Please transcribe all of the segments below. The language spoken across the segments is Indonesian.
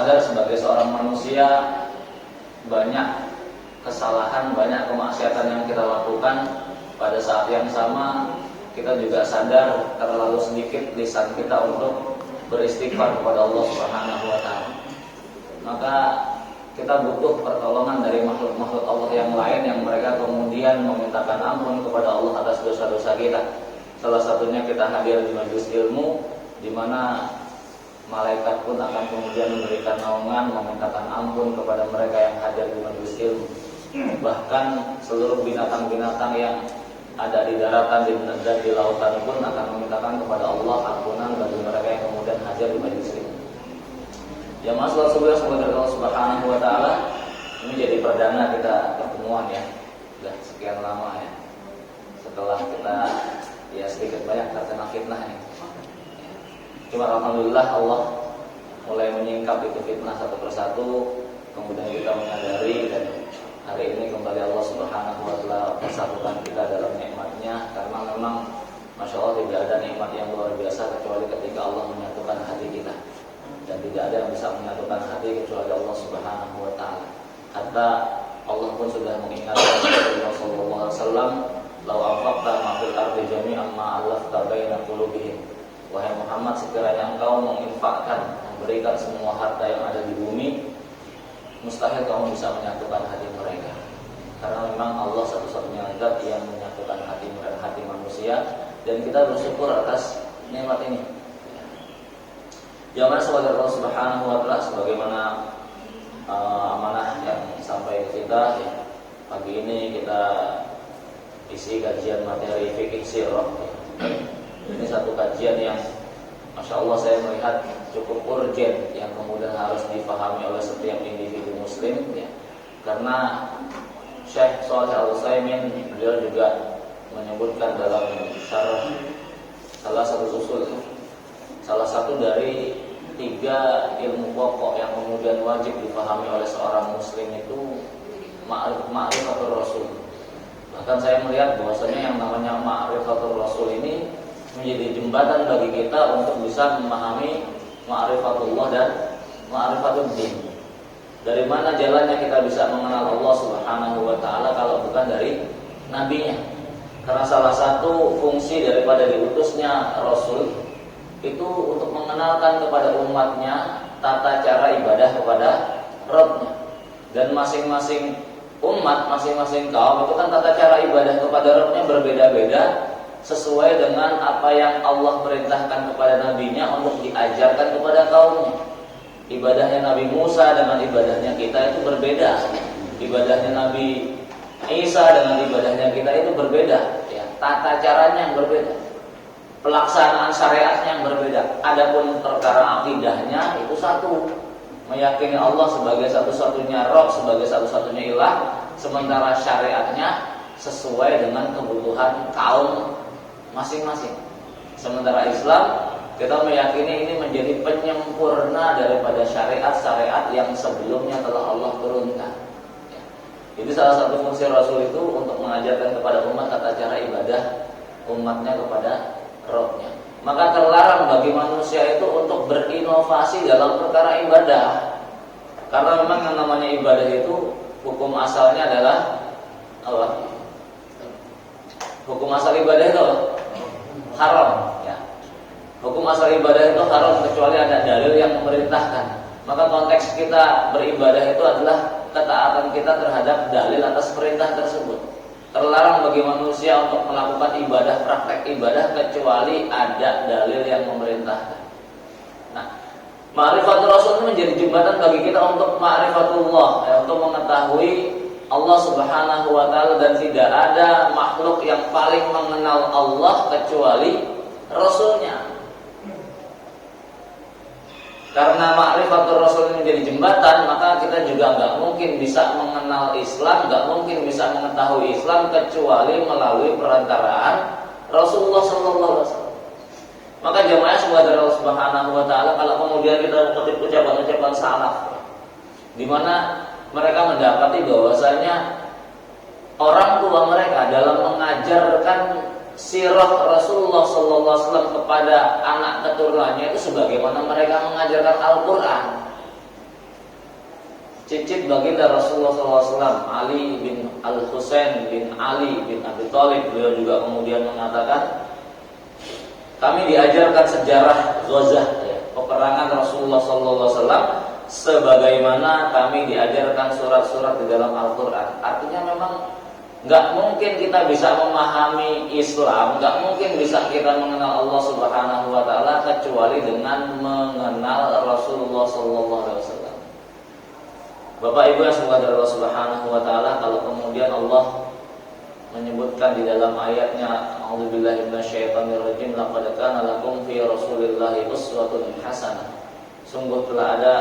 sadar sebagai seorang manusia banyak kesalahan, banyak kemaksiatan yang kita lakukan. Pada saat yang sama kita juga sadar terlalu sedikit lisan kita untuk beristighfar kepada Allah Subhanahu wa taala. Maka kita butuh pertolongan dari makhluk-makhluk Allah yang lain yang mereka kemudian memintakan ampun kepada Allah atas dosa-dosa kita. Salah satunya kita hadir di majelis ilmu, di mana malaikat pun akan kemudian memberikan naungan, memintakan ampun kepada mereka yang hadir di majelis ilmu. Bahkan seluruh binatang-binatang yang ada di daratan dan di lautan pun akan memintakan kepada Allah ampunan bagi mereka yang kemudian hadir di majelis ilmu. Ya masalah semoga Allah Subhanahu wa taala, ini jadi perdana kita pertemuan ya. Sudah sekian lama ya. Setelah kita ya sedikit banyak terkena fitnah ini. Cuma alhamdulillah Allah mulai menyingkap itu fitnah satu persatu, kemudian kita menyadari dan hari ini kembali Allah Subhanahu wa taala persatukan kita dalam nikmatnya, karena memang Masya Allah tidak ada nikmat yang luar biasa kecuali ketika Allah menyatukan hati kita. Dan tidak ada yang bisa menyatukan hati kecuali Allah Subhanahu wa taala. Hatta Allah pun sudah mengingatkan Rasulullah sallallahu alaihi wasallam, "Lau anfaqta ma fil ardi jami'an ma alafta baina qulubihim." Wahai Muhammad, sekiranya engkau menginfakkan, memberikan semua harta yang ada di bumi, mustahil kamu bisa menyatukan hati mereka. Karena memang Allah satu-satunya zat yang menyatukan hati manusia, dan kita bersyukur atas nikmat ini. Jangan sebagai Allah Subhanahu wa taala, sebagaimana amanah yang sampai ke kita ya. Pagi ini kita isi kajian materi fikih sirah. Ini satu kajian yang Masya Allah saya melihat cukup urgent, yang kemudian harus dipahami oleh setiap individu muslim ya. Karena Syekh Shalih Al-Utsaimin beliau juga menyebutkan dalam syarah salah satu dari 3 ilmu pokok yang kemudian wajib dipahami oleh seorang muslim itu ma'rifatul rasul. Bahkan saya melihat bahwasanya yang namanya ma'rifatul rasul ini menjadi jembatan bagi kita untuk bisa memahami ma'rifatullah dan ma'rifatul din. Dari mana jalannya kita bisa mengenal Allah Subhanahu wa taala kalau bukan dari nabinya? Karena salah satu fungsi daripada diutusnya rasul itu untuk mengenalkan kepada umatnya tata cara ibadah kepada Rabb-nya. Dan masing-masing umat, masing-masing kaum itu kan tata cara ibadah kepada Rabb-nya berbeda-beda sesuai dengan apa yang Allah perintahkan kepada nabinya untuk diajarkan kepada kaumnya. Ibadahnya Nabi Musa dengan ibadahnya kita itu berbeda. Ibadahnya Nabi Isa dengan ibadahnya kita itu berbeda ya. Tata caranya yang berbeda, pelaksanaan syariatnya yang berbeda. Adapun perkara akidahnya itu satu, meyakini Allah sebagai satu-satunya Rabb, sebagai satu-satunya ilah, sementara syariatnya sesuai dengan kebutuhan kaum masing-masing. Sementara Islam kita meyakini ini menjadi penyempurna daripada syariat-syariat yang sebelumnya telah Allah turunkan. Jadi salah satu fungsi Rasul itu untuk mengajarkan kepada umat tata cara ibadah umatnya kepada Rabb-nya. Maka terlarang bagi manusia itu untuk berinovasi dalam perkara ibadah. Karena memang yang namanya ibadah itu hukum asalnya adalah apa? Hukum asal ibadah itu haram ya. Hukum asal ibadah itu haram kecuali ada dalil yang memerintahkan. Maka konteks kita beribadah itu adalah ketaatan kita terhadap dalil atas perintah tersebut. Terlarang bagi manusia untuk melakukan ibadah, praktek ibadah kecuali ada dalil yang memerintahkan. Nah, ma'rifatul rasul itu menjadi jembatan bagi kita untuk ma'rifatullah ya, untuk mengetahui Allah Subhanahu wa taala, dan tidak ada makhluk yang paling mengenal Allah kecuali Rasulnya. Karena ma'rifatul rasul ini menjadi jembatan, maka kita juga nggak mungkin bisa mengenal Islam, nggak mungkin bisa mengetahui Islam kecuali melalui perantaraan Rasulullah SAW. Maka jemaah semoga Allah Subhanahu wa taala, kalau kemudian kita mengutip ucapan-ucapan salaf di mana mereka mendapati bahwasanya orang tua mereka dalam mengajarkan sirah Rasulullah SAW kepada anak keturunannya itu sebagaimana mereka mengajarkan Al-Quran. cicit baginda Rasulullah SAW, Ali bin Al-Husain bin Ali bin Abi Thalib, beliau juga kemudian mengatakan, kami diajarkan sejarah Ghazah, ya, peperangan Rasulullah SAW, sebagaimana kami diajarkan surat-surat di dalam Al-Quran. Artinya memang nggak mungkin kita bisa memahami Islam, nggak mungkin bisa kita mengenal Allah Subhanahu Wa Taala kecuali dengan mengenal Rasulullah SAW. Bapak Ibu yang semoga Allah Subhanahu Wa Taala, kalau kemudian Allah menyebutkan di dalam ayatnya, A'udzubillahi minasyaitonirrajim, laqad kana lakum fi Rasulillahi uswatun hasanah. Sungguh telah ada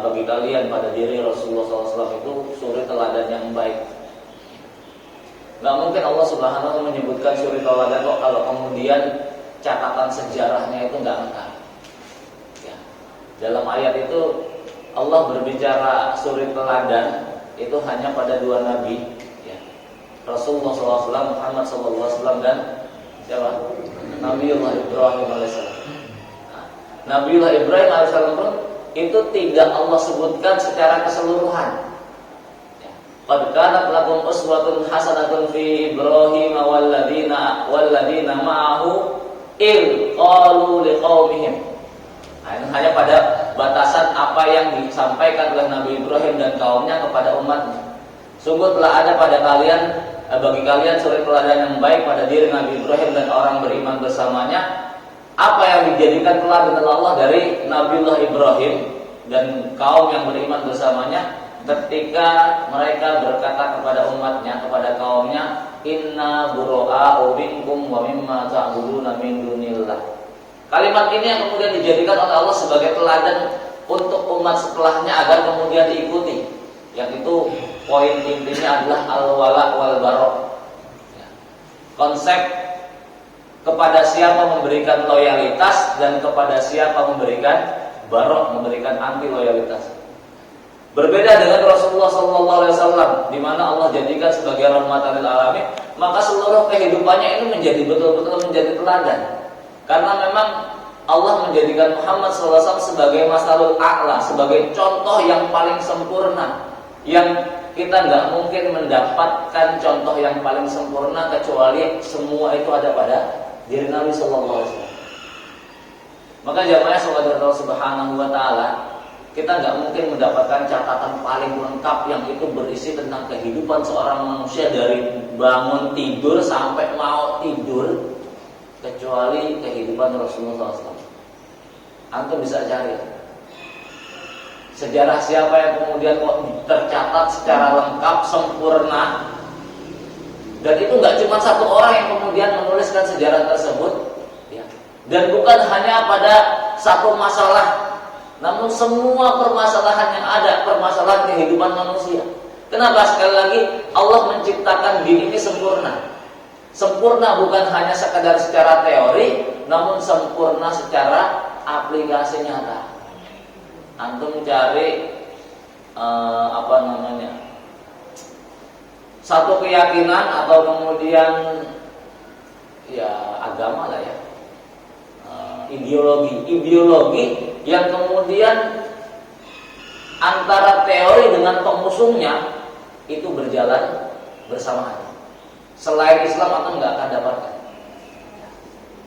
bagi kalian pada diri Rasulullah SAW itu suri teladan yang baik. Gak mungkin Allah Subhanahu Wa Taala menyebutkan suri teladan kok kalau kemudian catatan sejarahnya itu nggak lengkap. Ya. Dalam ayat itu Allah berbicara suri teladan itu hanya pada dua nabi, ya. Rasulullah SAW, Muhammad SAW, dan siapa? Nabiullah Ibrahim alaihissalam. Nah, Nabiullah Ibrahim alaihissalam pun itu tidak Allah sebutkan secara keseluruhan. Qad kanat lakum uswatun hasanatun fi Ibrahim walladzina ma'ahu il qalu liqaumihim. Nah, ini hanya pada batasan apa yang disampaikan oleh Nabi Ibrahim dan kaumnya kepada umatnya. Sungguh telah ada pada kalian, bagi kalian suri teladan yang baik pada diri Nabi Ibrahim dan orang beriman bersamanya. Apa yang dijadikan teladan Allah dari Nabiullah Ibrahim dan kaum yang beriman bersamanya ketika mereka berkata kepada umatnya, kepada kaumnya, inna bura'a'u minkum wa mimma ta'buduna min dunillah. Kalimat ini yang kemudian dijadikan oleh Allah sebagai teladan untuk umat setelahnya agar kemudian diikuti. Yang itu poin intinya adalah al-wala wal bara. Konsep kepada siapa memberikan loyalitas dan kepada siapa memberikan bara, memberikan anti loyalitas. Berbeda dengan Rasulullah SAW, di mana Allah jadikan sebagai rahmatan lil alamin, maka seluruh kehidupannya ini menjadi betul-betul menjadi teladan. Karena memang Allah menjadikan Muhammad SAW sebagai masalul a'la, sebagai contoh yang paling sempurna, yang kita nggak mungkin mendapatkan contoh yang paling sempurna kecuali semua itu ada pada diri Nabi SAW. Maka jamaah saudara Allah Subhanahu Wa Taala, kita nggak mungkin mendapatkan catatan paling lengkap yang itu berisi tentang kehidupan seorang manusia dari bangun tidur sampai mau tidur, kecuali kehidupan Rasulullah SAW. Antum bisa cari sejarah siapa yang kemudian kok tercatat secara lengkap, sempurna, dan itu nggak cuma satu orang yang kemudian menuliskan sejarah tersebut, ya. Dan bukan hanya pada satu masalah, namun semua permasalahan yang ada, permasalahan kehidupan manusia. Kenapa? Sekali lagi Allah menciptakan din ini sempurna. Sempurna bukan hanya sekadar secara teori, namun sempurna secara aplikasi nyata. Antum cari satu keyakinan atau kemudian ya agama lah ya, ideologi yang kemudian antara teori dengan pengusungnya itu berjalan bersamaan. Selain Islam atau nggak akan dapatkan.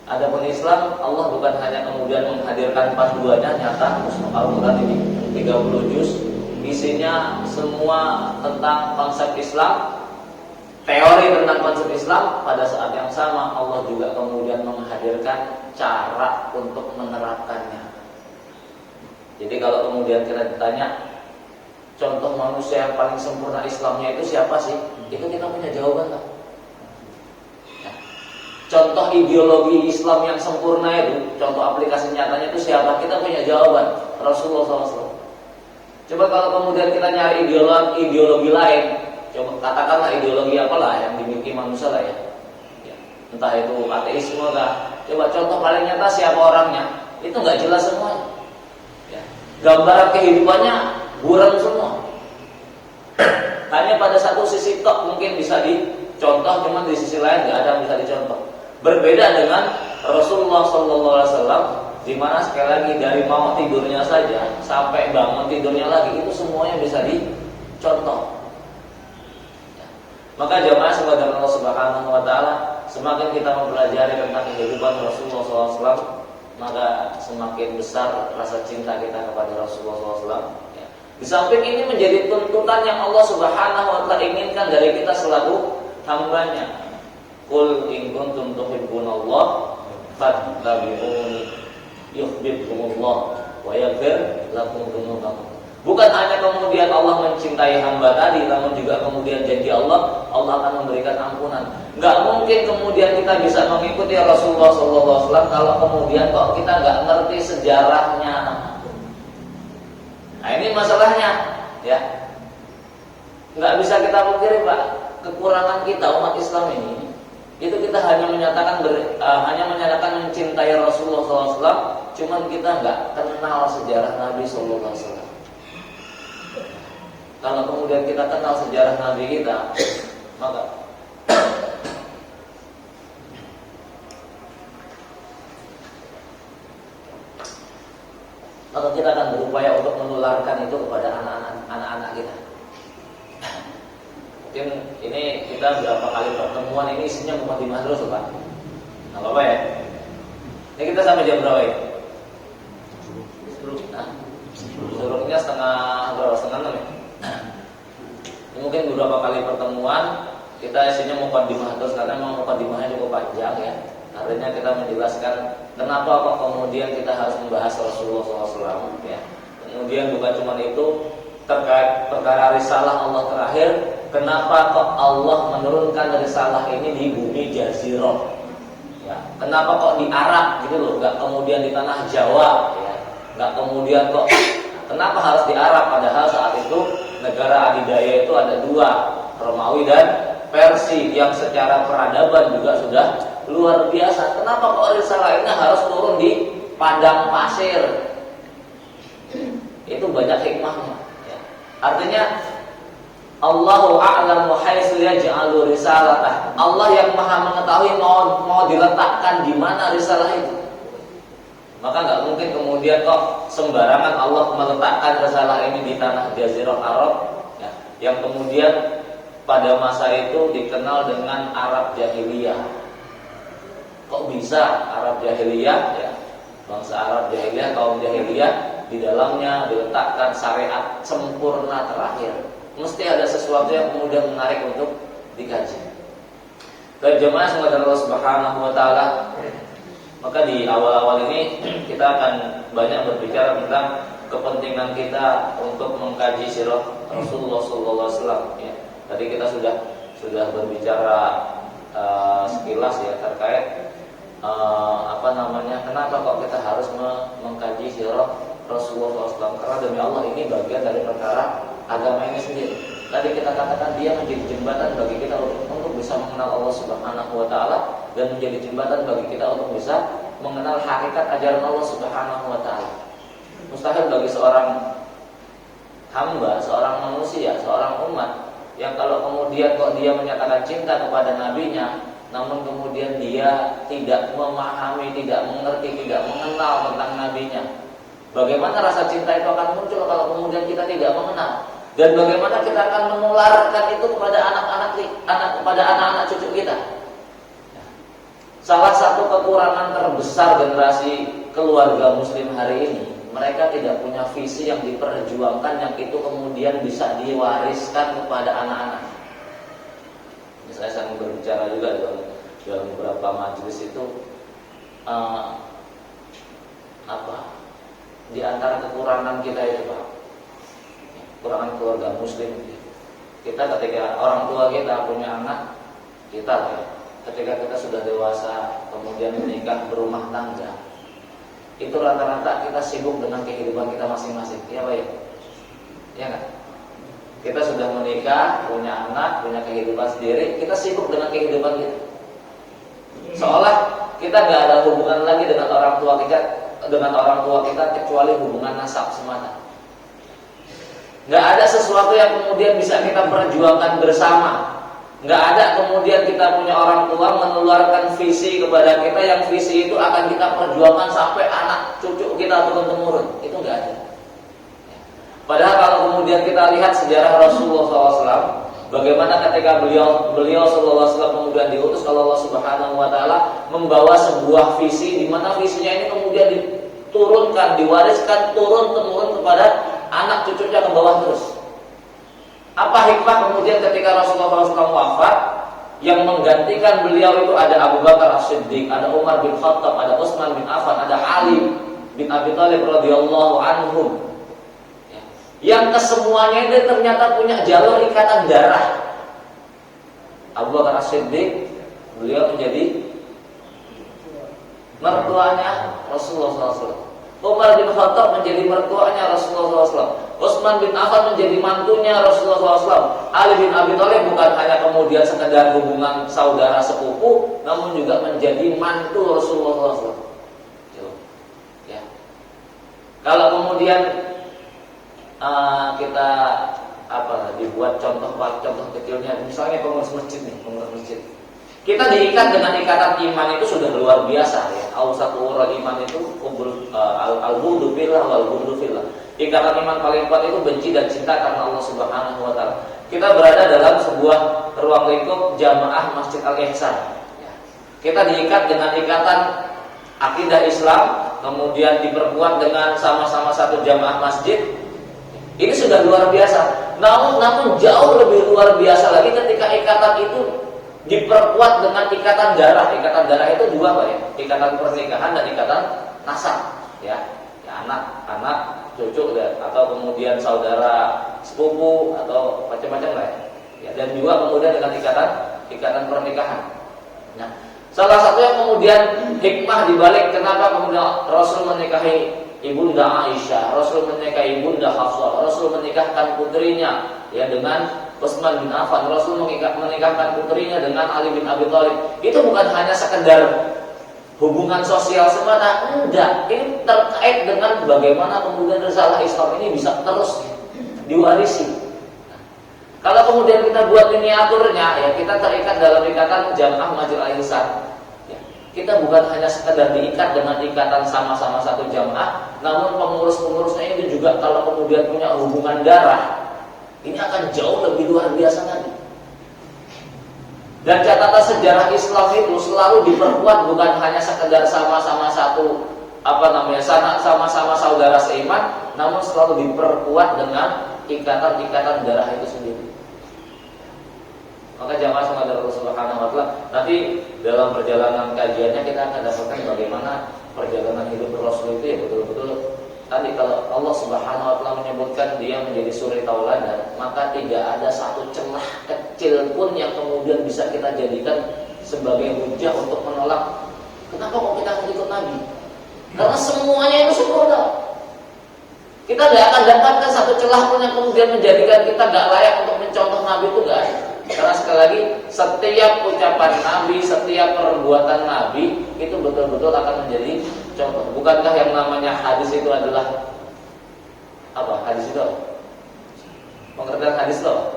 Adapun Islam, Allah bukan hanya kemudian menghadirkan panduannya nyata, Al-Quran ini 30 juz, isinya semua tentang konsep Islam, teori tentang konsep Islam. Pada saat yang sama Allah juga kemudian menghadirkan cara untuk menerapkannya. Jadi kalau kemudian kita ditanya contoh manusia yang paling sempurna Islamnya itu siapa sih? Itu kita punya jawaban tak? Contoh ideologi Islam yang sempurna itu, contoh aplikasi nyatanya itu siapa? Kita punya jawaban, Rasulullah SAW. Coba kalau kemudian kita nyari ideologi lain, coba katakanlah ideologi apalah yang dimiliki manusia lah ya. Entah itu ateisme kah. Coba contoh paling nyata siapa orangnya? Itu nggak jelas semuanya. Ya. Gambaran kehidupannya buram semua. Hanya pada satu sisi tok mungkin bisa dicontoh, cuma di sisi lain nggak ada yang bisa dicontoh. Berbeda dengan Rasulullah SAW, Dimana sekali lagi dari mau tidurnya saja sampai bangun tidurnya lagi itu semuanya bisa dicontoh. Maka jemaah sebagai Allah Subhanahu wa taala, semakin kita mempelajari tentang kehidupan Rasulullah SAW, maka semakin besar rasa cinta kita kepada Rasulullah SAW. Ya. Di samping ini menjadi tuntutan yang Allah Subhanahu wa taala inginkan dari kita selaku hambanya. Qul in kuntum tuhibbunallah fattabi'uni yuhibbukumullah wa yaghfir lakum dzunubakum. Bukan hanya kemudian Allah mencintai hamba tadi, namun juga kemudian janji Allah akan memberikan ampunan. Enggak mungkin kemudian kita bisa mengikuti Rasulullah SAW kalau kemudian kok kita enggak ngerti sejarahnya. Nah ini masalahnya, ya. Enggak bisa kita pungkiri, Pak, kekurangan kita umat Islam ini. Itu kita hanya menyatakan mencintai Rasulullah SAW, cuman kita enggak kenal sejarah Nabi SAW. Kalau kemudian kita kenal sejarah Nabi kita, maka kita akan berupaya untuk menularkan itu kepada anak-anak kita. Mungkin ini kita berapa kali pertemuan ini isinya mukadimah terus, Pak. Nggak apa-apa ya. Ini kita sampai jam berapa ya? Suruhnya setengah 6 ya. Mungkin beberapa kali pertemuan kita isinya mukadimah terus karena memang mukadimahnya cukup panjang ya. Artinya kita menjelaskan kenapa kok kemudian kita harus membahas Rasulullah SAW ya. Kemudian bukan cuma itu, terkait perkara risalah Allah terakhir, kenapa kok Allah menurunkan risalah ini di bumi Jazirah ya. Kenapa kok di Arab gitu loh, nggak kemudian di tanah Jawa ya. Nggak kemudian kok kenapa harus di Arab, padahal saat itu negara adidaya itu ada dua, Romawi dan Persia, yang secara peradaban juga sudah luar biasa. Kenapa kok risalah ini harus turun di padang pasir? Itu banyak hikmahnya ya. Artinya Allahu a'lamu haitsu yaj'alu risalatah. Allah yang maha mengetahui mau diletakkan di mana risalah itu. Maka nggak mungkin kemudian kok sembarangan Allah meletakkan risalah ini di tanah Jazirah Arab ya, yang kemudian pada masa itu dikenal dengan Arab Jahiliyah. Kok bisa Arab Jahiliyah ya? Bangsa Arab Jahiliyah, kaum Jahiliyah, di dalamnya diletakkan syariat sempurna terakhir. Mesti ada sesuatu yang kemudian menarik untuk dikaji. Jemaah semoga Allah Subhanahu wa taala. Maka di awal-awal ini kita akan banyak berbicara tentang kepentingan kita untuk mengkaji sirah Rasulullah SAW. Ya. Tadi kita sudah berbicara sekilas ya terkait kenapa kok kita harus mengkaji sirah Rasulullah SAW, karena demi Allah ini bagian dari perkara agama ini sendiri. Tadi kita katakan dia menjadi jembatan bagi kita untuk bisa mengenal Allah Subhanahu wa taala, dan menjadi jembatan bagi kita untuk bisa mengenal hakikat ajaran Allah Subhanahu wa taala. Mustahil bagi seorang hamba, seorang manusia, seorang umat yang kalau kemudian kok dia menyatakan cinta kepada nabinya, namun kemudian dia tidak memahami, tidak mengerti, tidak mengenal tentang nabinya. Bagaimana rasa cinta itu akan muncul kalau kemudian kita tidak mengenal? Dan bagaimana kita akan menularkan itu kepada anak-anak cucu kita? Salah satu kekurangan terbesar generasi keluarga muslim hari ini, mereka tidak punya visi yang diperjuangkan, yang itu kemudian bisa diwariskan kepada anak-anak. Misalnya saya berbicara juga dalam beberapa majelis itu, di antara kekurangan kita itu, Pak, kekurangan keluarga muslim. Kita ketika orang tua kita punya anak, kita ketika kita sudah dewasa kemudian menikah berumah tangga, itu rata-rata kita sibuk dengan kehidupan kita masing-masing. Iya Pak ya? Iya kan? Kita sudah menikah, punya anak, punya kehidupan sendiri, kita sibuk dengan kehidupan kita. Seolah kita nggak ada hubungan lagi dengan orang tua kita kecuali hubungan nasab semata. Nggak ada sesuatu yang kemudian bisa kita perjuangkan bersama. Nggak ada kemudian kita punya orang tua menularkan visi kepada kita yang visi itu akan kita perjuangkan sampai anak cucu kita turun temurun. Itu nggak ada. Padahal kalau kemudian kita lihat sejarah Rasulullah SAW, bagaimana ketika beliau Sallallahu Alaihi Wasallam kemudian diutus oleh Allah Subhanahu Wa Taala membawa sebuah visi, di mana visinya ini kemudian diturunkan, diwariskan turun temurun kepada anak cucunya ke bawah terus. Apa hikmah kemudian ketika Rasulullah SAW wafat, yang menggantikan beliau itu ada Abu Bakar As-Siddiq, ada Umar bin Khattab, ada Utsman bin Affan, ada Ali bin Abi Thalib radhiyallahu anhum. Yang kesemuanya itu ternyata punya jalur ikatan darah. Abu Bakar As-Siddiq, beliau menjadi mertuanya Rasulullah SAW. Umar bin Khattab menjadi mertuanya Rasulullah SAW. Utsman bin Affan menjadi mantunya Rasulullah SAW. Ali bin Abi Thalib bukan hanya kemudian sekedar hubungan saudara sepupu, namun juga menjadi mantu Rasulullah SAW. Ya. Kalau kemudian kita dibuat contoh kecilnya, misalnya pengurus masjid nih, pengurus masjid. Kita diikat dengan ikatan iman itu sudah luar biasa ya. Awsatul iman itu al-bughdu fillah wal bughdu fillah. Ikatan iman paling kuat itu benci dan cinta karena Allah Subhanahu wa taala. Kita berada dalam sebuah ruang lingkup jamaah Masjid Al-Ihsan. Ya. Kita diikat dengan ikatan akidah Islam, kemudian diperkuat dengan sama-sama satu jamaah masjid. Ini sudah luar biasa. Namun jauh lebih luar biasa lagi ketika ikatan itu diperkuat dengan ikatan darah. Ikatan darah itu dua, Pak ya. Ikatan pernikahan dan ikatan nasab, ya. Anak, cucu atau kemudian saudara sepupu atau macam-macam lah ya. Dan juga kemudian dengan ikatan pernikahan. Nah, salah satu yang kemudian hikmah dibalik kenapa kemudian Rasul menikahi Ibunda Aisyah, Rasul menikahi Ibunda Hafsah, Rasul menikahkan putrinya ya dengan Utsman bin Affan, Rasul menikahkan putrinya dengan Ali bin Abi Thalib. Itu bukan hanya sekedar hubungan sosial semata, enggak. Ini terkait dengan bagaimana kemudian risalah Islam ini bisa terus diwarisi. Kalau kemudian kita buat miniaturnya, ya kita terikat dalam ikatan jamaah Masjid Al-Ihsan. Ya, kita bukan hanya sekedar diikat dengan ikatan sama-sama satu jamaah, namun pengurus-pengurusnya itu juga kalau kemudian punya hubungan darah, ini akan jauh lebih luar biasa lagi. Dan catatan sejarah Islam itu selalu diperkuat bukan hanya sekedar sama-sama satu sama-sama saudara seiman, namun selalu diperkuat dengan ikatan-ikatan darah itu sendiri. Maka jamaah saudara Allah Subhanahu wa taala, nanti dalam perjalanan kajiannya kita akan dapatkan bagaimana perjalanan hidup Rasul itu ya betul-betul. Tadi kalau Allah Subhanahu wa taala menyebutkan dia menjadi suri tauladan, maka tidak ada satu celah kecil pun yang kemudian bisa kita jadikan sebagai hujah untuk menolak kenapa kok kita ikut Nabi. Karena semuanya itu sempurna. Kita tidak akan dapatkan satu celah pun yang kemudian menjadikan kita tidak layak untuk mencontoh Nabi, itu tidak ada. Karena sekali lagi setiap ucapan Nabi, setiap perbuatan Nabi itu betul-betul akan menjadi contoh. Bukankah yang namanya hadis itu adalah apa? Hadis itu apa? Pengertian hadis itu apa?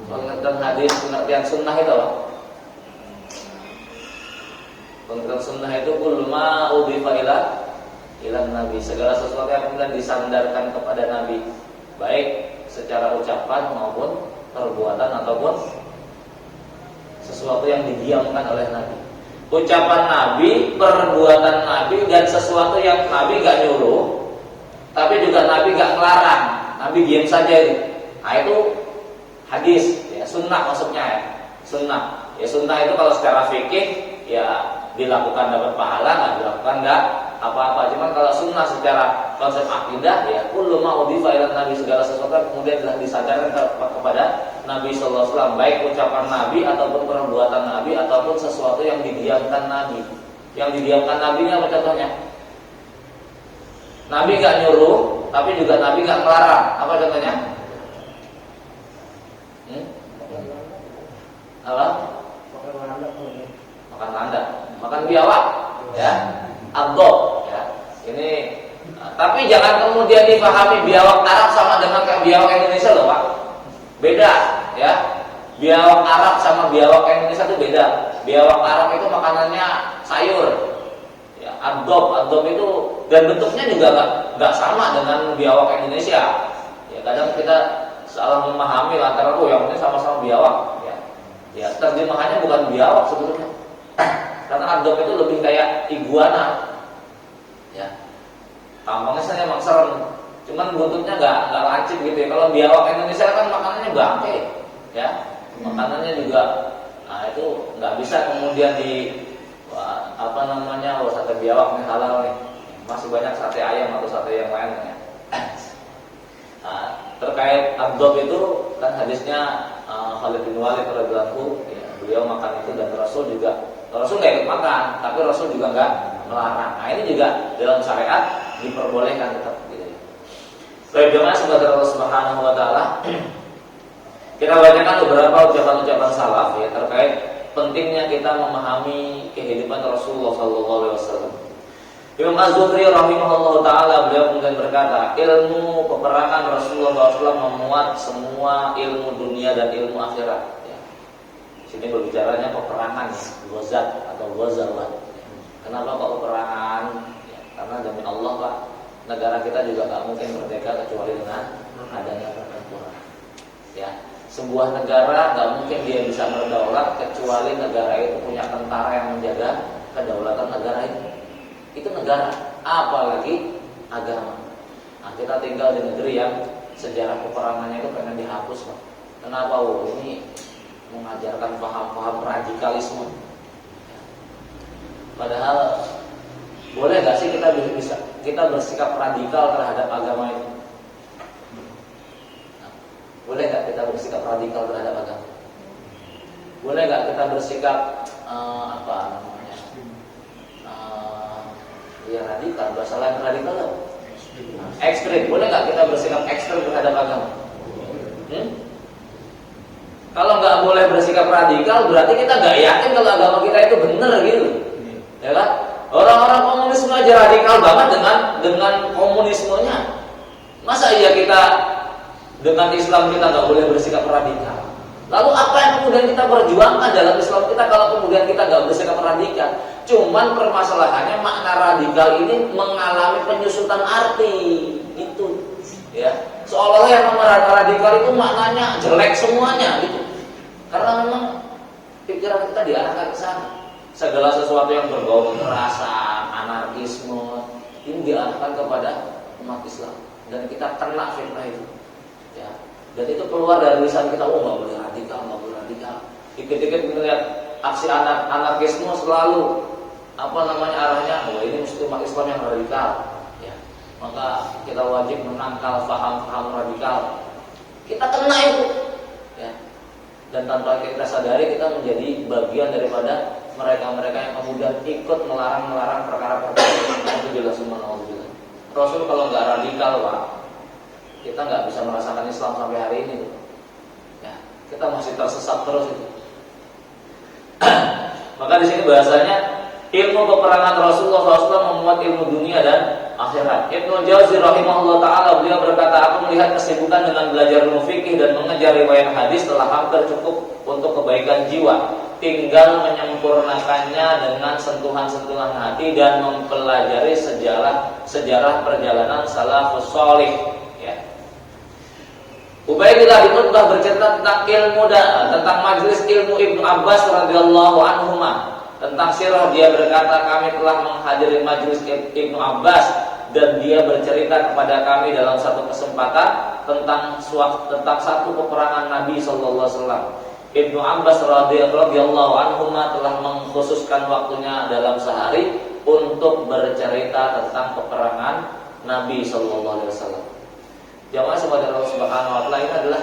Pengertian hadis, pengertian sunnah itu apa? Pengertian sunnah itu kullu ma udhifa ila Nabi, segala sesuatu yang kemudian disandarkan kepada Nabi, baik secara ucapan maupun perbuatan ataupun sesuatu yang didiamkan oleh Nabi. Ucapan Nabi, perbuatan Nabi, dan sesuatu yang Nabi gak nyuruh, tapi juga Nabi gak melarang, Nabi diam saja itu. Nah itu hadis, ya sunnah maksudnya ya. Sunnah. Ya sunnah itu kalau secara fikih ya dilakukan dapat pahala, nggak dilakukan nggak apa-apa. Cuman kalau sunnah secara konsep akidah ya kullu ma udhifa ila Nabi, segala sesuatu kemudian telah disandarkan kepada Nabi sallallahu alaihi wasallam, baik ucapan Nabi ataupun perbuatan Nabi ataupun sesuatu yang didiamkan Nabi. Yang didiamkan Nabi ini apa contohnya? Nabi nggak nyuruh, tapi juga Nabi nggak melarang. Apa contohnya? Apa? Makan landak, makan biawak, ya, abdo, ya. Ini, tapi jangan kemudian dipahami biawak Arab sama dengan kayak biawak Indonesia loh, Pak. Beda, ya. Biawak Arab sama biawak Indonesia itu beda. Biawak Arab itu makanannya sayur. Ya, adob itu dan bentuknya juga nggak sama dengan biawak Indonesia. Ya, kadang kita salah memahami antara yang ini sama-sama biawak. Ya, terjemahannya bukan biawak sebetulnya. Karena adob itu lebih kayak iguana. Ya, tampangnya saja emang serem. Cuman buntutnya nggak lancip gitu ya. Kalau biawak Indonesia kan makanannya bangke, ya, makanannya juga, nah itu nggak bisa kemudian sate biawak nih halal nih. Masih banyak sate ayam atau sate yang lain ya. Nah, terkait abdob itu kan hadisnya Khalid bin Walid radhiyallahu ya, beliau makan itu dan Rasul nggak ikut makan, tapi Rasul juga nggak melarang. Nah ini juga dalam syariat diperbolehkan tetap. Baik jemaah semoga Allah Subhanahu wa taala. Kita bacakan beberapa ucapan-ucapan salaf ya terkait pentingnya kita memahami kehidupan Rasulullah sallallahu alaihi wasallam. Imam Az-Zuhri rahimahullah taala beliau kemudian berkata, ilmu peperangan Rasulullah SAW memuat semua ilmu dunia dan ilmu akhirat. Ya. Sini berbicaranya peperangan ya, ghazat atau ghazawat. Kenapa kok peperangan? Ya, karena demi Allah Pak, negara kita juga nggak mungkin merdeka kecuali dengan adanya pertempuran. Ya, sebuah negara nggak mungkin dia bisa berdaulat kecuali negara itu punya tentara yang menjaga kedaulatan negara itu. Itu negara, apalagi agama. Nah, kita tinggal di negeri yang sejarah peperangannya itu pengen dihapus, Pak. Kenapa? Ini mengajarkan paham-paham radikalisme. Padahal boleh nggak sih kita bersikap radikal terhadap agama itu? Nah, boleh nggak kita bersikap radikal terhadap agama? Boleh nggak kita bersikap radikal? Bahasa lain radikal apa? Ekstrim. Boleh nggak kita bersikap ekstrim terhadap agama? Kalau nggak boleh bersikap radikal, berarti kita nggak yakin kalau agama kita itu benar gitu, ya kan? Orang-orang komunisme aja radikal banget dengan komunismenya. Masa iya kita dengan Islam kita nggak boleh bersikap radikal? Lalu apa yang kemudian kita perjuangkan dalam Islam kita kalau kemudian kita nggak bersikap radikal? Cuman permasalahannya makna radikal ini mengalami penyusutan arti itu, ya. Seolah-olah yang namanya radikal itu maknanya jelek semuanya gitu. Karena memang pikiran kita diarahkan ke sana. Segala sesuatu yang berbau kekerasan, anarkisme ini diarahkan kepada umat Islam dan kita kena fitnah itu, ya. Dan itu keluar dari lisan kita, nggak boleh radikal. Dikit-dikit kita lihat aksi anarkisme selalu arahnya, ini mesti umat Islam yang radikal, ya. Maka kita wajib menangkal paham-paham radikal. Kita kena itu, ya. Dan tanpa kita sadari kita menjadi bagian daripada mereka-mereka yang kemudian ikut melarang perkara-perkara itu jelas subhanallah. Rasul kalau nggak radikal, Pak, kita nggak bisa merasakan Islam sampai hari ini, ya. Kita masih tersesat terus itu. Maka di sini bahasanya ilmu peperangan Rasulullah SAW memuat ilmu dunia dan akhirat. Ibnu Jauzi rahimahullah taala beliau berkata, aku melihat kesibukan dengan belajar ilmu fikih dan mengejar riwayat hadis telah hampir cukup untuk kebaikan jiwa. Tinggal menyempurnakannya dengan sentuhan-sentuhan hati dan mempelajari sejarah perjalanan salafus shalih. Ya. Ubaidillah bin Utbah bercerita tentang majelis ilmu Ibnu Abbas radhiyallahu anhuma. Tentang sirah dia berkata, kami telah menghadiri majelis Ibnu Abbas dan dia bercerita kepada kami dalam satu kesempatan tentang satu peperangan Nabi sallallahu alaihi wasallam. Ibnu Abbas radhiyallahu anhuma telah mengkhususkan waktunya dalam sehari untuk bercerita tentang peperangan Nabi sallallahu alaihi wasallam. Jamaah semoga Allah Subhanahu wa taala ini adalah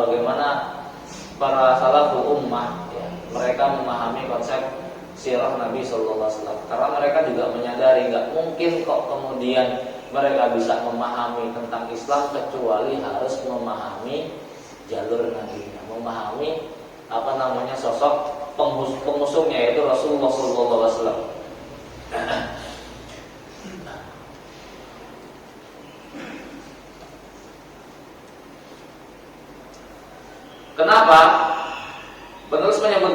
bagaimana para salaful ummah, ya, mereka memahami konsep sirah Nabi sallallahu alaihi wasallam. Karena mereka juga menyadari nggak mungkin kok kemudian mereka bisa memahami tentang Islam kecuali harus memahami jalur Nabi, memahami sosok pengusungnya yaitu Rasulullah sallallahu alaihi wasallam. Kenapa?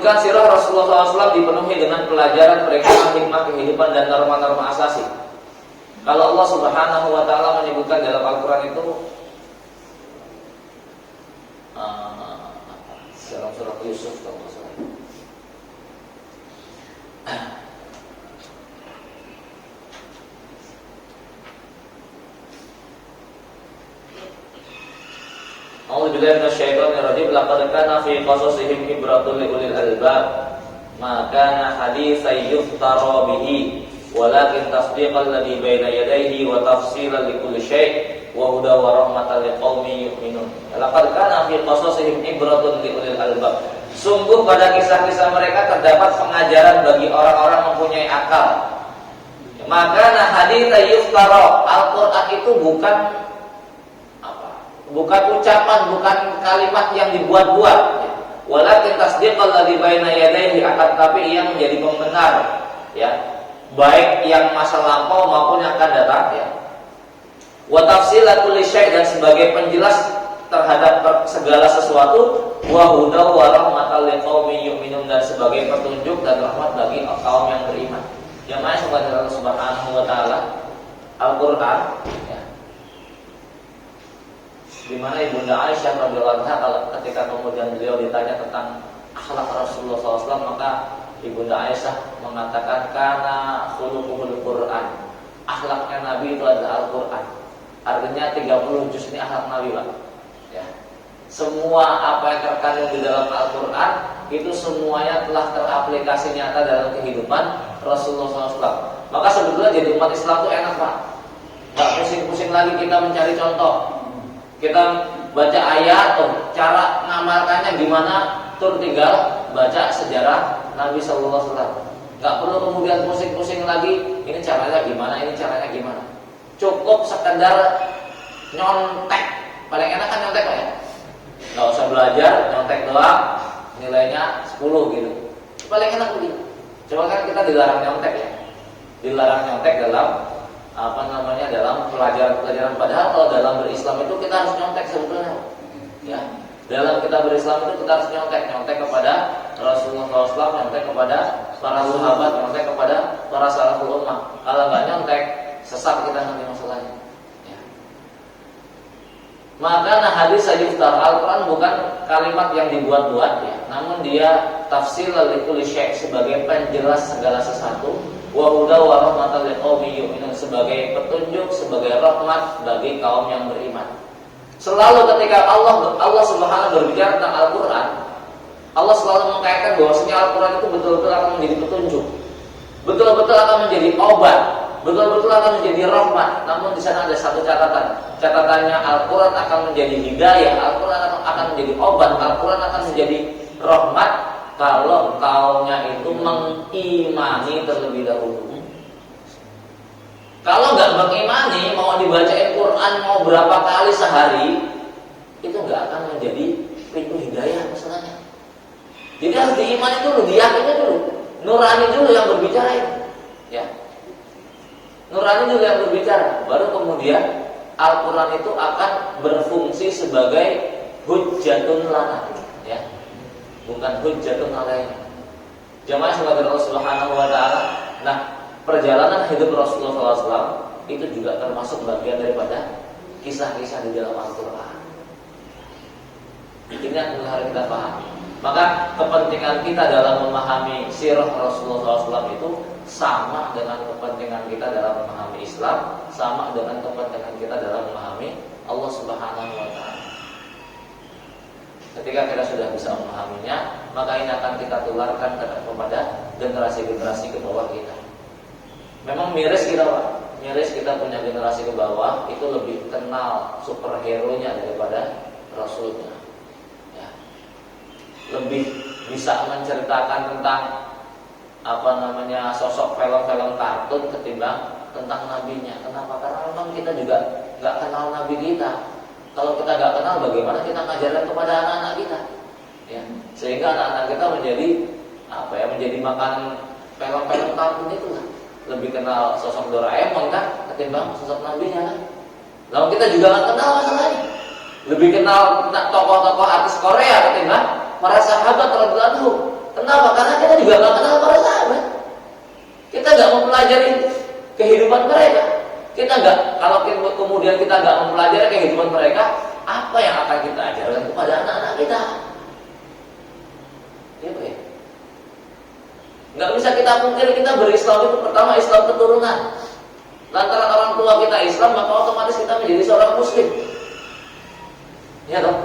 menyebutkan sirah Rasulullah SAW dipenuhi dengan pelajaran peringatan hikmah kehidupan dan norma-norma asasi. Kalau Allah Subhanahu wa taala menyebutkan dalam Al-Qur'an itu dalam surat Yusuf kalau tidak salah. A'udzu billahi minasyaitonir rajim. Laqad kana fi qasasihim ibratun li ulil albab ma kana haditsan yuftara bihi walakin tasdiqal ladzi baina yadayhi wa tafsilan likulli syai' wa huda wa rahmatan liqaumin yu'minun. Laqad kana fi qasasihim ibratun li ulil albab. Sungguh pada kisah-kisah mereka terdapat pengajaran bagi orang-orang mempunyai akal. Maka haditsan yuftara, Al-Qur'an itu bukan ucapan, bukan kalimat yang dibuat-buat. Walakin tasdiqal ladzi baina yadayhi, akan tapi ia menjadi pembenar, ya, baik yang masa lampau maupun yang akan datang, ya. Wa tafsilan kulli syai', dan sebagai penjelas terhadap segala sesuatu, wa hudaw wa rahmatan liqaumin yu'minun, dan sebagai petunjuk dan rahmat bagi kaum yang beriman. Jamaah sekalian Allah Subhanahu wa taala, Al-Qur'an, ya, di mana Ibunda Aisyah radhiyallahu anha ketika kemudian beliau ditanya tentang akhlak Rasulullah SAW, maka Ibunda Aisyah mengatakan kana khuluquhul Qur'an, akhlaknya Nabi itu adalah Al-Qur'an. Artinya 30 juz ini akhlak Nabi, Pak. Ya. Semua apa yang terkandung di dalam Al-Qur'an itu semuanya telah teraplikasi nyata dalam kehidupan Rasulullah SAW. Maka sebetulnya jadi umat Islam itu enak, Pak. Gak pusing-pusing lagi kita mencari contoh. Kita baca ayat, cara ngamalkannya gimana, tur tinggal baca sejarah Nabi Sallallahu Alaihi Wasallam. Gak perlu kemudian pusing-pusing lagi, ini caranya gimana, ini caranya gimana. Cukup sekedar nyontek, paling enak kan nyontek, Pak, ya. Gak usah belajar, nyontek doang, nilainya 10 gitu. Paling enak begitu. Coba kan kita dilarang nyontek, ya. Dilarang nyontek dalam dalam pelajaran-pelajaran, padahal kalau dalam berislam itu kita harus nyontek sebetulnya, ya. Dalam kita berislam itu kita harus nyontek kepada Rasulullah SAW, nyontek kepada para sahabat, nyontek kepada para salaful ummah. Kalau nggak nyontek, sesat kita nanti masalahnya, ya. Maka hadis sayuftar, Al-Quran bukan kalimat yang dibuat-buat, ya, namun dia tafsir likulli syai', sebagai penjelas segala sesuatu, wa huda wa rahmatan liqaumin yu'minun, sebagai petunjuk, sebagai rahmat bagi kaum yang beriman. Selalu ketika Allah Subhanahu berbicara tentang Al-Qur'an, Allah selalu mengkaitkan bahwasanya Al-Qur'an itu betul-betul akan menjadi petunjuk, betul-betul akan menjadi obat, betul-betul akan menjadi rahmat. Namun di sana ada satu catatan. Catatannya, Al-Qur'an akan menjadi hidayah, Al-Qur'an akan menjadi obat, Al-Qur'an akan menjadi rahmat kalau kaumnya itu mengimani terlebih dahulu. Kalau nggak mengimani, mau dibacain Quran mau berapa kali sehari, itu nggak akan menjadi pintu hidayah masalahnya. Jadi harus diimani dulu, diyakini dulu, nurani dulu yang berbicara ini, ya. Nurani dulu yang berbicara, baru kemudian Al-Quran itu akan berfungsi sebagai hujjatun lana, ya. Bukan hujjatun alaina. Jamaah sekalian Allah Subhanahu wa taala. Nah, perjalanan hidup Rasulullah SAW itu juga termasuk bagian daripada kisah-kisah di dalam Al-Quran. Ini yang harus kita pahami. Maka kepentingan kita dalam memahami sirah Rasulullah SAW itu sama dengan kepentingan kita dalam memahami Islam, sama dengan kepentingan kita dalam memahami Allah Subhanahu wa taala. Ketika kita sudah bisa memahaminya, maka ini akan kita tularkan kepada generasi-generasi ke bawah kita. Memang miris kita, Pak. Miris kita punya generasi ke bawah itu lebih kenal superhero-nya daripada Rasulnya, ya. Lebih bisa menceritakan tentang sosok film-film kartun ketimbang tentang nabinya. Kenapa? Karena memang kita juga nggak kenal nabi kita. Kalau kita nggak kenal, bagaimana kita ngajarkan kepada anak-anak kita, ya? Sehingga anak-anak kita menjadi makanan film-film kartun itu lah. Lebih kenal sosok Doraemon kan ketimbang sosok nabinya kan. Lalu kita juga nggak kenal masalahnya. Lebih kenal tokoh-tokoh artis Korea ketimbang para sahabat radhiyallahu anhum. Kenapa? Karena kita juga nggak kenal para sahabat. Kita nggak mempelajari kehidupan mereka. Kita nggak, kalau kemudian kita nggak mempelajari kehidupan mereka, apa yang akan kita ajarkan kepada anak-anak kita? Gitu ya. Nggak bisa kita pungkiri, kita berislam itu pertama Islam keturunan. Lantaran orang tua kita Islam, maka otomatis kita menjadi seorang Muslim. Ya toh?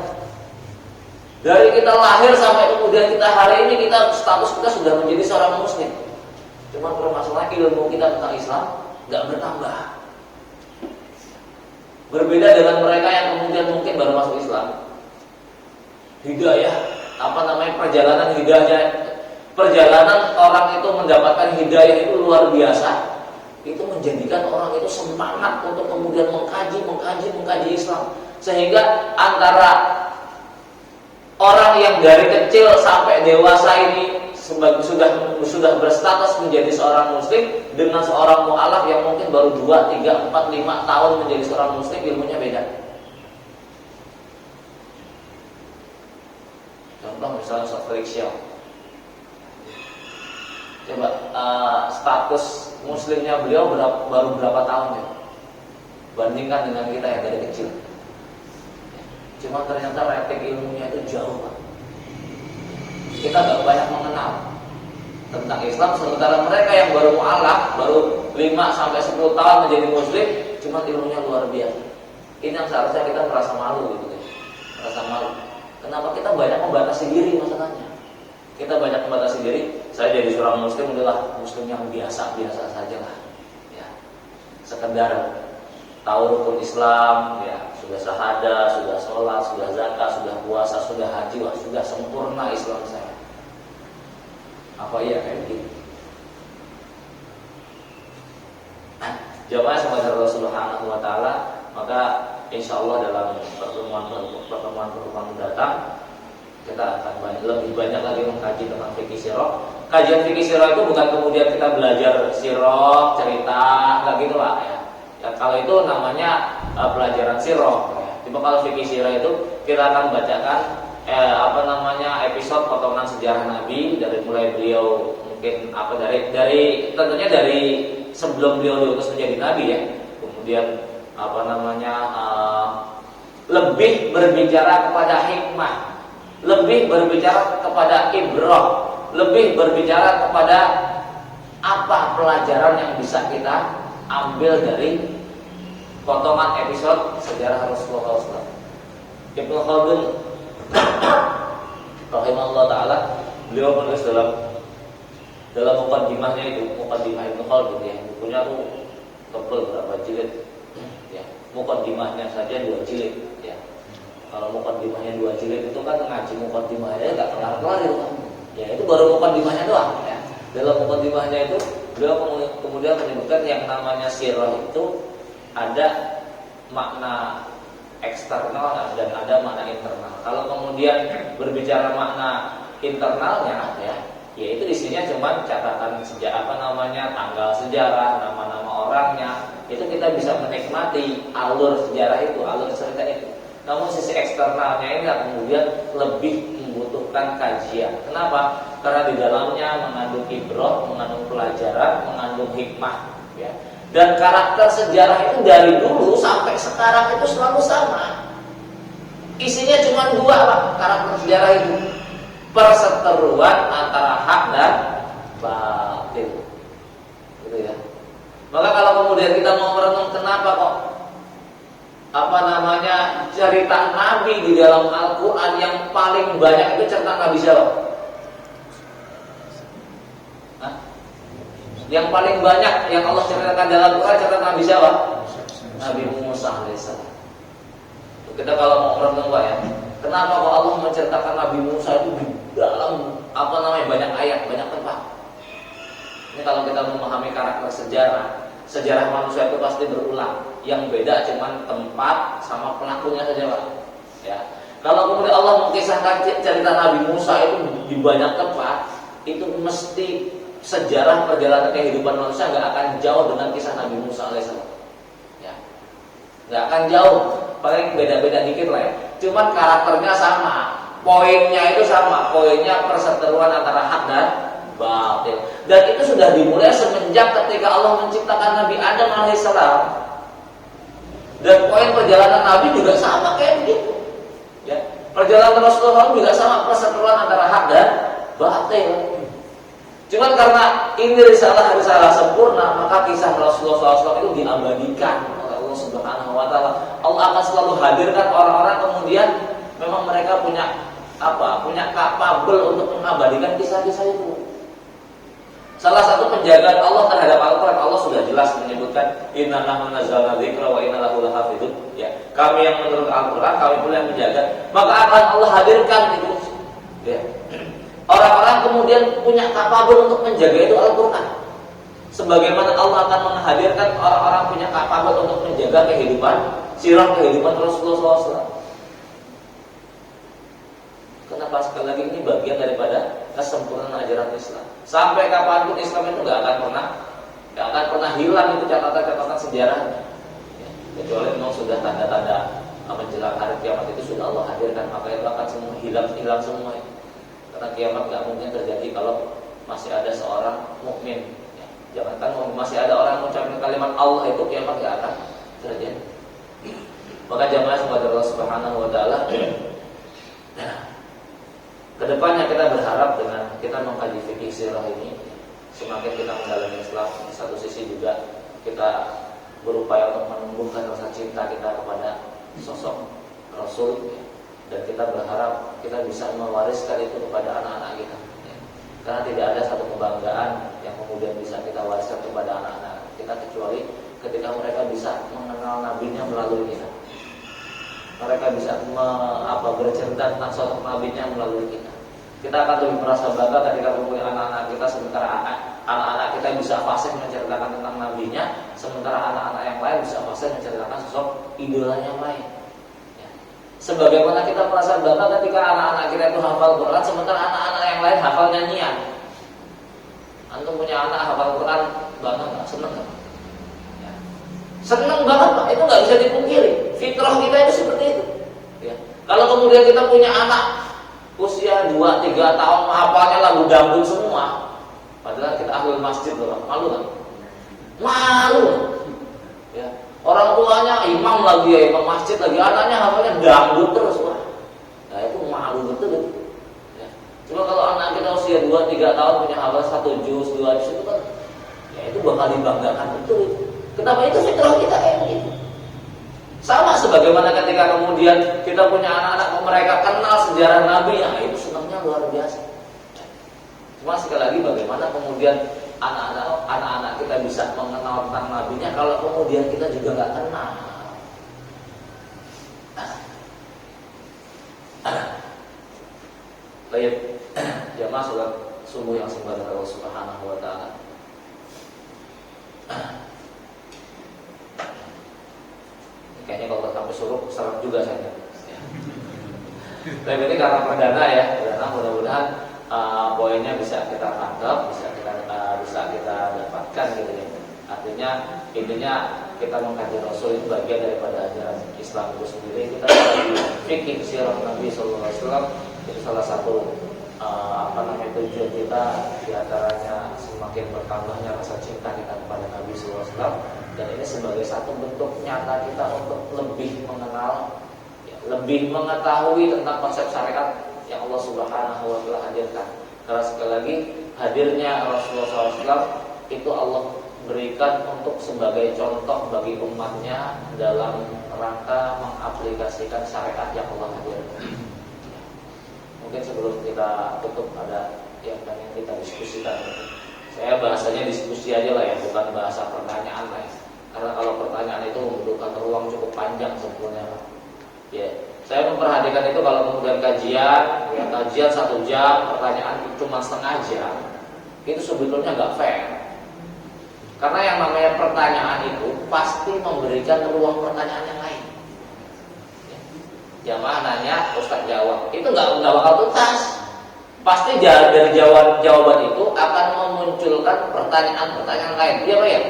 Dari kita lahir sampai kemudian kita hari ini, kita status kita sudah menjadi seorang Muslim. Cuma permasalahan ilmu kita tentang Islam nggak bertambah. Berbeda dengan mereka yang kemudian mungkin baru masuk Islam. Hidayah, perjalanan hidayah, perjalanan orang itu mendapatkan hidayah itu luar biasa. Itu menjadikan orang itu semangat untuk kemudian mengkaji Islam. Sehingga antara orang yang dari kecil sampai dewasa ini sudah berstatus menjadi seorang muslim dengan seorang mu'alaf yang mungkin baru 2, 3, 4, 5 tahun menjadi seorang muslim, ilmunya beda. Contoh misalnya Ustaz Felix Xiao. Coba status muslimnya beliau baru berapa tahun ya? Bandingkan dengan kita yang dari kecil. Cuma ternyata rating ilmunya itu jauh, Pak. Kita gak banyak mengenal tentang Islam, sementara mereka yang baru mu'alaf, baru 5-10 tahun menjadi muslim, cuma ilmunya luar biasa. Ini yang seharusnya kita merasa malu gitu ya. Merasa malu. Kenapa kita banyak membatasi diri masalahnya? Kita banyak membatasi diri. Saya jadi seorang muslim adalah muslim yang biasa-biasa saja lah. Ya. Sekedar tahu rukun Islam, ya, sudah syahadah, sudah sholat, sudah zakat, sudah puasa, sudah haji, wah, sudah sempurna Islam saya. Apa iya kayak begitu? Jamaah semoga Rasulullah Subhanahu wa taala, maka insya Allah dalam pertemuan mendatang kita akan lebih banyak lagi mengkaji tentang fikih sirah. Kajian fikih sirah itu bukan kemudian kita belajar sirah, cerita, enggak gitu lah ya. Ya, kalau itu namanya pelajaran sirah. Ya. Cuma kalau fikih sirah itu kita akan bacakan episode potongan sejarah Nabi dari mulai beliau mungkin dari tentunya dari sebelum beliau diutus menjadi Nabi ya. Kemudian lebih berbicara kepada hikmah, lebih berbicara kepada ibrah, lebih berbicara kepada apa pelajaran yang bisa kita ambil dari potongan episode sejarah Rasulullah SAW. Ibnu Khaldun rahimahullah taala, beliau menulis dalam muqaddimahnya itu, muqaddimah Ibnu Khaldun ya, bukunya tuh tebal berapa jilid ya. Muqaddimahnya saja 2 jilid ya. Kalau muqaddimahnya 2 jilid itu kan ngaji muqaddimahnya enggak kelar-kelar itu kan. Ya itu baru muqaddimahnya doang ya. Dalam muqaddimahnya itu beliau kemudian menyebutkan yang namanya sirah itu ada makna eksternal dan ada makna internal. Kalau kemudian berbicara makna internalnya ya, yaitu isinya cuma catatan sejarah tanggal sejarah, nama-nama orangnya, itu kita bisa menikmati alur sejarah itu, alur cerita itu. Namun sisi eksternalnya ini kemudian lebih membutuhkan kajian. Kenapa? Karena di dalamnya mengandung ibrah, mengandung pelajaran, mengandung hikmah ya. Dan karakter sejarah itu dari dulu sampai sekarang itu selalu sama. Isinya cuma 2 Pak, karakter sejarah itu. Perseteruan antara hak dan batil. Gitu ya. Maka kalau kemudian kita mau merenung kenapa kok cerita Nabi di dalam Al-Quran yang paling banyak itu cerita Nabi siapa? Yang paling banyak yang Allah ceritakan dalam Al-Quran cerita Nabi siapa? Nabi Musa alaihissalam. Kita kalau mau merenung ya, kenapa kok Allah menceritakan Nabi Musa itu di dalam banyak ayat, banyak tempat? Ini kalau kita memahami karakter sejarah manusia itu pasti berulang. Yang beda cuma tempat sama pelakunya saja, Pak. Ya. Kalau kemudian Allah mengisahkan cerita Nabi Musa itu di banyak tempat, itu mesti sejarah perjalanan kehidupan manusia nggak akan jauh dengan kisah Nabi Musa alaihissalam. Ya. Nggak akan jauh, paling beda-beda dikit lah ya. Cuman karakternya sama, poinnya itu sama, poinnya perseteruan antara hak dan batil. Dan itu sudah dimulai semenjak ketika Allah menciptakan Nabi Adam alaihissalam. Dan poin perjalanan Nabi juga sama kayak begitu. Ya, perjalanan Rasulullah juga sama, perseteruan antara hak dan batil. Cuman karena ini risalah sempurna, maka kisah Rasulullah SAW itu diabadikan oleh Allah Subhanahu Wa Taala. Allah akan selalu hadirkan orang-orang kemudian memang mereka punya kapabel untuk mengabadikan kisah-kisah itu. Salah satu penjagaan Allah terhadap Al-Quran, Allah sudah jelas menyebutkan Inna nahnu nazzalna dzikra wa inna lahu lahafidun. Ya, kami yang menurut Al-Quran, kami pula yang menjaga. Maka akan Allah hadirkan itu. Ya. Orang-orang kemudian punya kapabel untuk menjaga itu Al-Quran. Sebagaimana Allah akan menghadirkan orang-orang punya kapabel untuk menjaga sirah kehidupan Rasulullah SAW. Kenapa sekali lagi ini bagian daripada kesempurnaan ajaran Islam. Sampai kapanpun Islam itu nggak akan pernah hilang itu catatan-catatan sejarahnya. Ya, kecuali memang sudah tanda-tanda menjelang hari kiamat itu sudah Allah hadirkan, maka itu akan semua hilang semua. Karena kiamat nggak mungkin terjadi kalau masih ada seorang mukmin. Ya, jangankan masih ada orang mengucapkan kalimat Allah, itu kiamat nggak akan terjadi. Maka jamaah kepada Allah Subhanahu Wa Taala. Kedepannya kita berharap dengan kita mengkaji fikih sirah ini, semakin kita mendalami Islam, di satu sisi juga kita berupaya untuk menumbuhkan rasa cinta kita kepada sosok Rasul, dan kita berharap kita bisa mewariskan itu kepada anak-anak kita. Karena tidak ada satu kebanggaan yang kemudian bisa kita wariskan kepada anak-anak kita kecuali ketika mereka bisa mengenal nabinya melalui kita. Mereka bisa bercerita tentang sosok nabinya melalui kita. Kita akan lebih merasa bangga ketika mempunyai anak-anak kita, sementara anak-anak kita bisa fasih menceritakan tentang nabinya, sementara anak-anak yang lain bisa fasih menceritakan sosok idolanya yang lain. Ya. Sebagaimana kita merasa bangga ketika anak-anak kita itu hafal Quran, sementara anak-anak yang lain hafal nyanyian. Antum punya anak hafal Quran, bangga nggak? Seneng nggak? Ya. Seneng banget Pak, itu nggak bisa dipungkiri. Fitrah kita itu seperti itu. Ya. Kalau kemudian kita punya anak usia 2-3 tahun hafalnya lagu dangdut semua, padahal kita ahlul masjid loh, malu kan? Malu. Ya. Orang tuanya imam lagi, ya imam masjid lagi, anaknya hafalnya dangdut terus, wah. Nah itu malu betul. Ya. Cuma kalau anak kita usia 2-3 tahun punya hafal 1 juz, 2 juz itu kan, ya itu bakal dibanggakan betul. Kenapa itu fitrah kita kayak begitu? Sama sebagaimana ketika kemudian kita punya anak-anak, mereka kenal sejarah Nabi, ya itu senangnya luar biasa. Cuma sekali lagi bagaimana kemudian anak-anak kita bisa mengenal tentang Nabinya kalau kemudian kita juga nggak kenal. Baik, jamaah sholat subuh yang sembah Allah Subhanahu Wa Taala. Kayaknya kalau sampai suruh serap juga saya. Ya. Tapi ini karena perdana ya, mudah-mudahan poinnya bisa kita tangkap, bisa kita dapatkan gitu ya. Artinya intinya kita mengkaji Rasul itu bagian daripada ajaran Islam itu sendiri. Kita fikih sirah Nabi Sallallahu Alaihi Wasallam itu salah satu tujuan kita, diantaranya semakin bertambahnya rasa cinta kita kepada Nabi Sallallahu Alaihi Wasallam. Dan ini sebagai satu bentuk nyata kita untuk lebih mengenal, lebih mengetahui tentang konsep syariat yang Allah Subhanahu Wa Taala hadirkan. Karena sekali lagi hadirnya Rasulullah SAW itu Allah berikan untuk sebagai contoh bagi umatnya dalam rangka mengaplikasikan syariat yang Allah hadirkan. Mungkin sebelum kita tutup ada yang pengen kita diskusikan. Saya bahasanya diskusi aja lah ya, bukan bahasa pertanyaan lah ya. Karena kalau pertanyaan itu membutuhkan ruang cukup panjang sebetulnya. Ya, saya memperhatikan itu kalau kemudian kajian 1 jam, pertanyaan cuma setengah jam, itu sebetulnya nggak fair. Karena yang namanya pertanyaan itu pasti memberikan ruang pertanyaan yang lain. Jamaah nanya, Ustaz jawab, itu nggak bakal tuntas. Pasti dari jawaban itu akan memunculkan pertanyaan-pertanyaan lain. Iya Pak ya?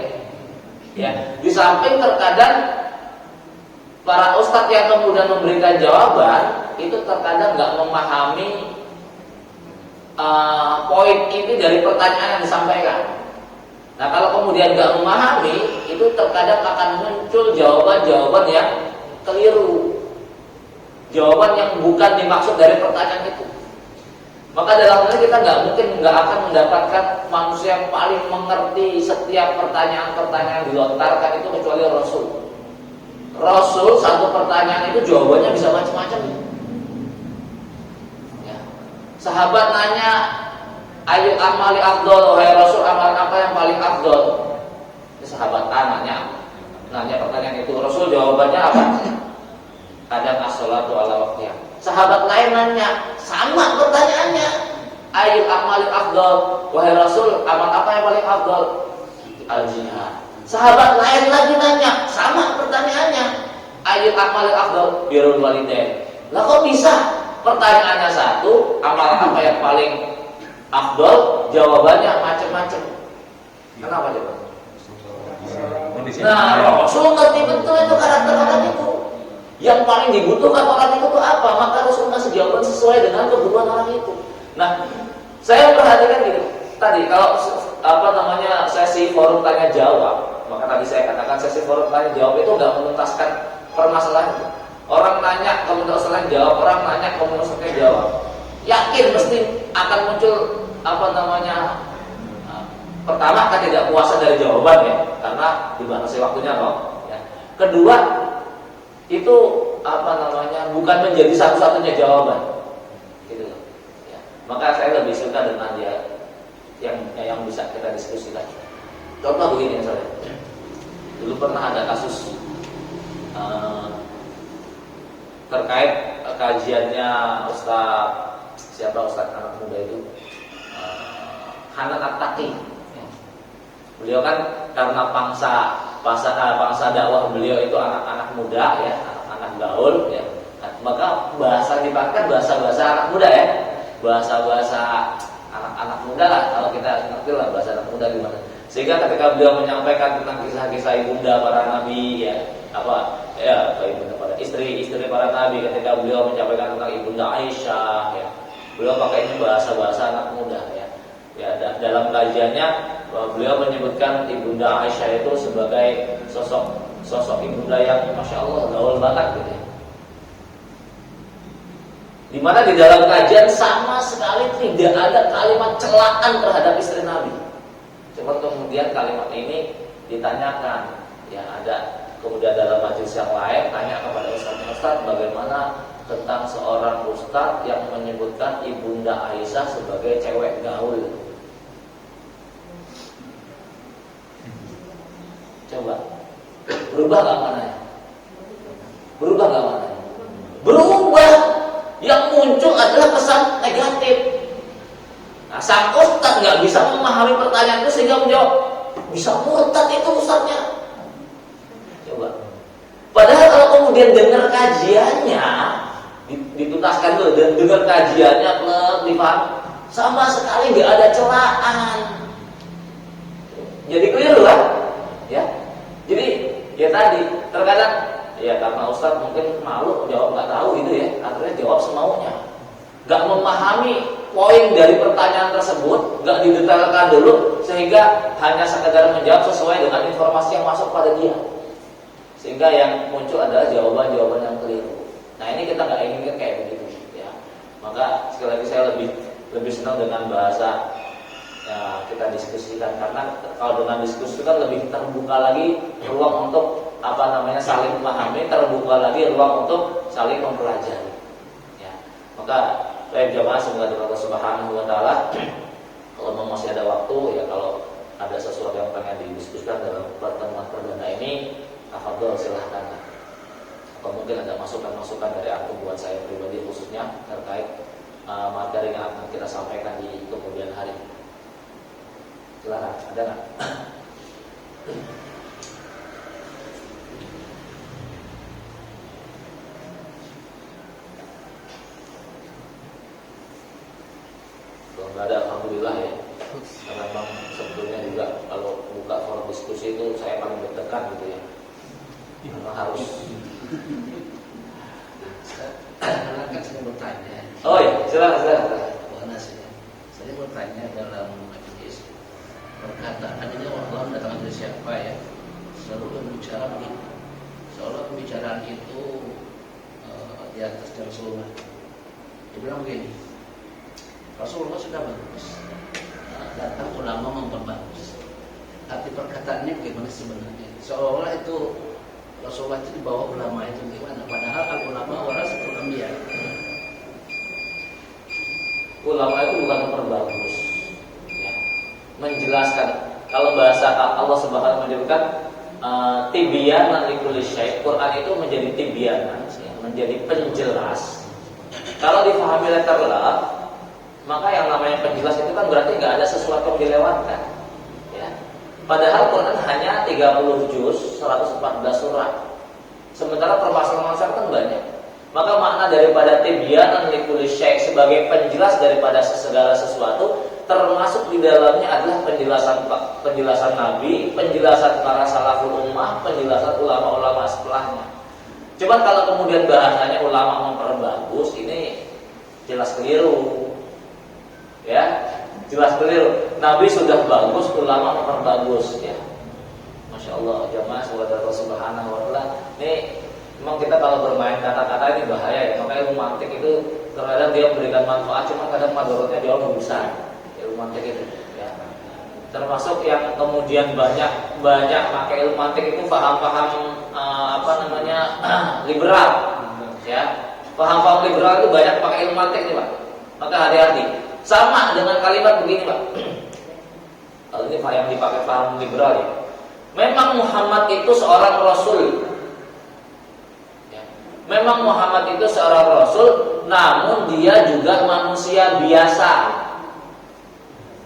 Ya, di samping terkadang para ustadz yang kemudian memberikan jawaban itu terkadang nggak memahami poin inti dari pertanyaan yang disampaikan. Nah, kalau kemudian nggak memahami, itu terkadang akan muncul jawaban-jawaban yang keliru, jawaban yang bukan dimaksud dari pertanyaan itu. Maka dalam hal ini kita nggak akan mendapatkan manusia yang paling mengerti setiap pertanyaan-pertanyaan yang dilontarkan itu kecuali Rasul. Rasul satu pertanyaan itu jawabannya bisa macam-macam. Ya. Sahabat nanya, ayu amali afdol, wahai Rasul, amalan apa yang paling afdol? Sahabat A nanya pertanyaan itu, Rasul jawabannya apa? Kadang as-sholatu ala waqtiha. Sahabat lain nanya, sama pertanyaannya, ayu amali afdol, wahai Rasul, amal apa yang paling afdol? Al-jihad. Sahabat lain lagi nanya, sama pertanyaannya, ayu amali afdol? Birrul walidain. Lah kok bisa? Pertanyaannya satu, amal apa yang paling afdol, jawabannya macam-macam. Kenapa coba? Nah, Rasul ngerti betul itu karakter orang itu. Yang paling dibutuhkan orang itu apa? Maka Rasul ngasih jawaban sesuai dengan kebutuhan orang itu. Nah, saya perhatikan gitu. Tadi kalau sesi forum tanya jawab, maka tadi saya katakan sesi forum tanya jawab itu nggak menuntaskan permasalahan. Orang nanya, kemudian selesai jawab. Orang nanya, kemudian selesai jawab. Yakin mesti akan muncul pertama ketidakpuasan dari jawaban ya, karena dibatasi waktunya loh. Ya. Kedua, itu bukan menjadi satu-satunya jawaban, gitu loh. Ya. Maka saya lebih suka dengan dia yang bisa kita diskusikan. Contoh begini misalnya, dulu pernah ada kasus terkait kajiannya Ustaz anak muda itu, Hanan At-Taqi. Beliau kan karena pangsa dakwah beliau itu anak-anak muda ya, anak-anak gaul ya. Maka bahasa dipakai bahasa anak muda ya. Bahasa anak-anak muda lah, kalau kita ngerti lah bahasa anak muda gimana. Sehingga ketika beliau menyampaikan tentang kisah-kisah ibunda para nabi ya, ibunda para istri para nabi, ketika beliau menyampaikan tentang ibunda Aisyah ya, beliau pakai ini bahasa anak muda ya. Ya, dalam kajiannya beliau menyebutkan ibunda Aisyah itu sebagai sosok ibunda yang masya Allah gaul banget gitu ya. Dimana di dalam kajian sama sekali tidak ada kalimat celaan terhadap istri Nabi. Cuma kemudian kalimat ini ditanyakan, ya ada kemudian dalam majelis yang lain tanya kepada Ustaz bagaimana tentang seorang ustaz yang menyebutkan ibunda Aisyah sebagai cewek gaul. Coba berubah gak maknanya? Berubah gak maknanya? Berubah. Yang muncul adalah kesan negatif. Nah, sang ustaz gak bisa memahami pertanyaan itu sehingga menjawab, bisa murtad itu ustaznya. Coba. Padahal kalau kemudian dengar kajiannya, dituntaskan dulu dan dengar kajiannya dipaham, sama sekali gak ada celaan. Jadi keliru kan? Ya, jadi ya tadi terkadang ya karena Ustadz mungkin malu jawab nggak tahu gitu ya, akhirnya jawab semaunya, nggak memahami poin dari pertanyaan tersebut, nggak didetailkan dulu sehingga hanya sekedar menjawab sesuai dengan informasi yang masuk pada dia, sehingga yang muncul adalah jawaban-jawaban yang keliru. Nah ini kita nggak inginkan kayak begitu ya. Maka sekali lagi saya lebih senang dengan bahasa ya, kita diskusikan, karena kalau dengan diskusi kan lebih terbuka lagi ruang untuk saling memahami, terbuka lagi ruang untuk saling mempelajari. Ya. Maka saya jamaah semoga Allah Subhanahu Wa Taala kalau masih ada waktu ya, kalau ada sesuatu yang pengen didiskusikan dalam pertemuan perdana ini, tafadhol silahkan. Atau mungkin ada masukan-masukan dari aku buat saya pribadi khususnya terkait materi yang akan kita sampaikan di kemudian hari. Silakan, ada nggak? Kalau nggak ada, alhamdulillah ya. Karena memang sebetulnya juga kalau buka forum diskusi itu saya paling deg-degan gitu ya. Karena harus Karena kan saya mau tanya. Oh iya, silakan. Saya mau tanya dalam hadis perkataannya Allah datang dari siapa ya? Selalu berbicara begitu. Seolah pembicaraan itu di atas Rasulullah. Dia bilang begini, Rasulullah sudah bagus, datang ulama memperbagus. Arti perkataannya bagaimana sebenarnya? Seolah itu Rasulullah itu di bawah ulama itu gimana? Padahal al-ulama warasatul anbiya. Ulama itu bukan memperbagus, ya. Menjelaskan. Kalau bahasa Allah Subhanahu wa menyebutkan tibyanan likulli syai'. Quran itu menjadi tibyanan, ya, menjadi penjelas. Kalau difahami letterlah, maka yang namanya penjelas itu kan berarti nggak ada sesuatu yang dilewatkan, ya. Padahal Quran hanya 30 juz, 114 surat. Sementara permasalahan kan banyak. Maka makna daripada tibyanan likulli syai' sebagai penjelas daripada segala sesuatu, termasuk di dalamnya adalah penjelasan Nabi, penjelasan para salaful ummah, penjelasan ulama-ulama setelahnya. Cuman kalau kemudian bahasanya ulama memperbagus, ini jelas keliru. Ya, jelas keliru. Nabi sudah bagus, ulama memperbagus, ya. Masya Allah, jamaah saudara subhanahu wa ta'ala. Ini memang kita kalau bermain kata-kata ini bahaya, ya. Makanya ilmu mantik itu terkadang dia memberikan manfaat, cuma kadang madorotnya jauh lebih besar. Ilmu mantik itu, ya. Termasuk yang kemudian banyak pakai ilmu mantik itu paham-paham liberal, ya. Paham-paham liberal itu banyak pakai ilmu mantik nih, Pak. Maka hati-hati. Sama dengan kalimat begini, Pak. Kalau ini yang dipakai paham liberal, ya. Memang Muhammad itu seorang rasul. Ya. Memang Muhammad itu seorang rasul, namun dia juga manusia biasa.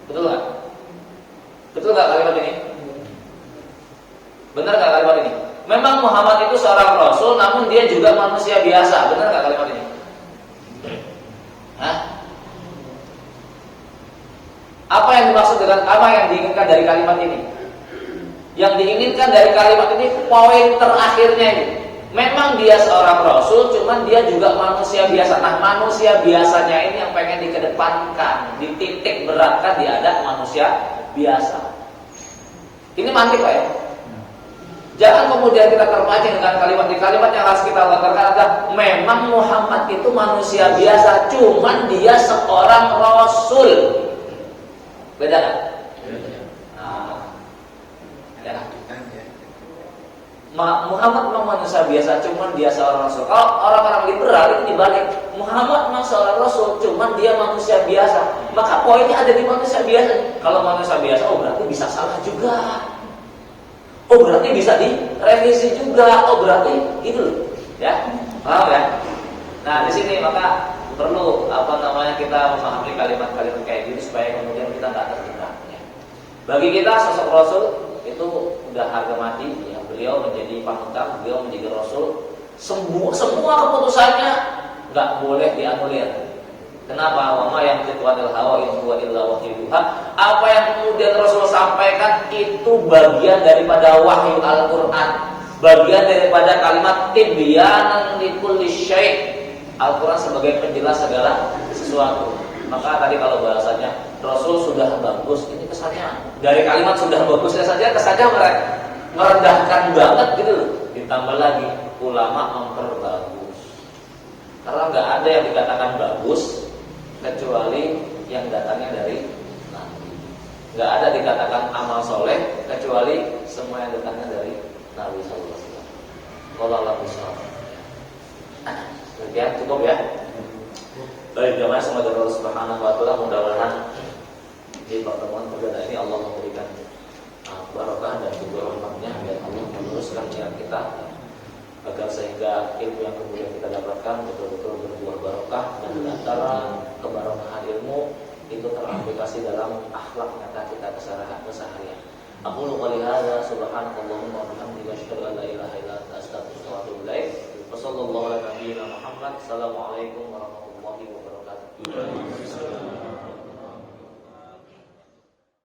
Betul nggak? Betul nggak kalimat ini? Benar nggak kalimat ini? Memang Muhammad itu seorang rasul, namun dia juga manusia biasa. Benar nggak kalimat ini? Hah? Apa yang dimaksud dengan apa yang diinginkan dari kalimat ini? Yang diinginkan dari kalimat ini poin terakhirnya ini. Memang dia seorang rasul, cuman dia juga manusia biasa. Nah, manusia biasanya ini yang pengen dikedepankan, dititik beratkan di adab manusia biasa. Ini mantik, Pak, ya. Jangan kemudian kita terpancing dengan kalimat yang harus kita lakukan adalah memang Muhammad itu manusia biasa, cuman dia seorang rasul. Beda kan? Muhammad memang manusia biasa, cuman dia seorang rasul. Kalau orang-orang liberal itu dibalik, Muhammad memang seorang rasul, cuman dia manusia biasa. Maka poinnya ada di manusia biasa. Kalau manusia biasa, oh berarti bisa salah juga. Oh berarti bisa direvisi juga. Oh berarti gitu, ya. Paham ya? Nah di sini maka perlu kita memahami kalimat-kalimat kayak gini supaya kemudian kita nggak terjebak. Ya. Bagi kita sosok rasul itu udah harga mati, ya. Beliau menjadi panutan, beliau menjadi rasul. Semua keputusannya nggak boleh dianulir. Kenapa? Wa ma yantiqu anil hawa in huwa illa wahyu yuha. Apa yang kemudian Rasul sampaikan itu bagian daripada wahyu Al-Qur'an, bagian daripada kalimat tibyanan likulli syai'. Al-Qur'an sebagai penjelas segala sesuatu. Maka tadi kalau bahasanya Rasul sudah bagus, ini kesannya dari kalimat sudah bagusnya saja kesannya merendahkan banget gitu loh. Ditambah lagi ulama memperbagus. Karena nggak ada yang dikatakan bagus kecuali yang datangnya dari Nabi. Nggak ada dikatakan amal soleh kecuali semua yang datangnya dari Nabi sallallahu alaihi wasallam. Wallahu a'lam. Ya, cukup ya. Baik jemaah, semoga Allah Subhanahu wa taala mudah-mudahan di pertemuan perdana ini Allah memberikan barokah dan juga rahmatnya, dan Allah meluruskan niat kita agar sehingga ilmu yang kemudian kita dapatkan betul-betul berbuah barokah, dan di antara kebarokahan ilmu itu teraplikasi dalam akhlak nyata kita keseharian. Aku qouli hadza subhanakallahumma wa bihamdika asyhadu an la ilaha illa anta astaghfiruka wa atubu ilaik. Wassallallahu ala nabiyyina Muhammad. Assalamualaikum warahmatullahi wabarakatuh.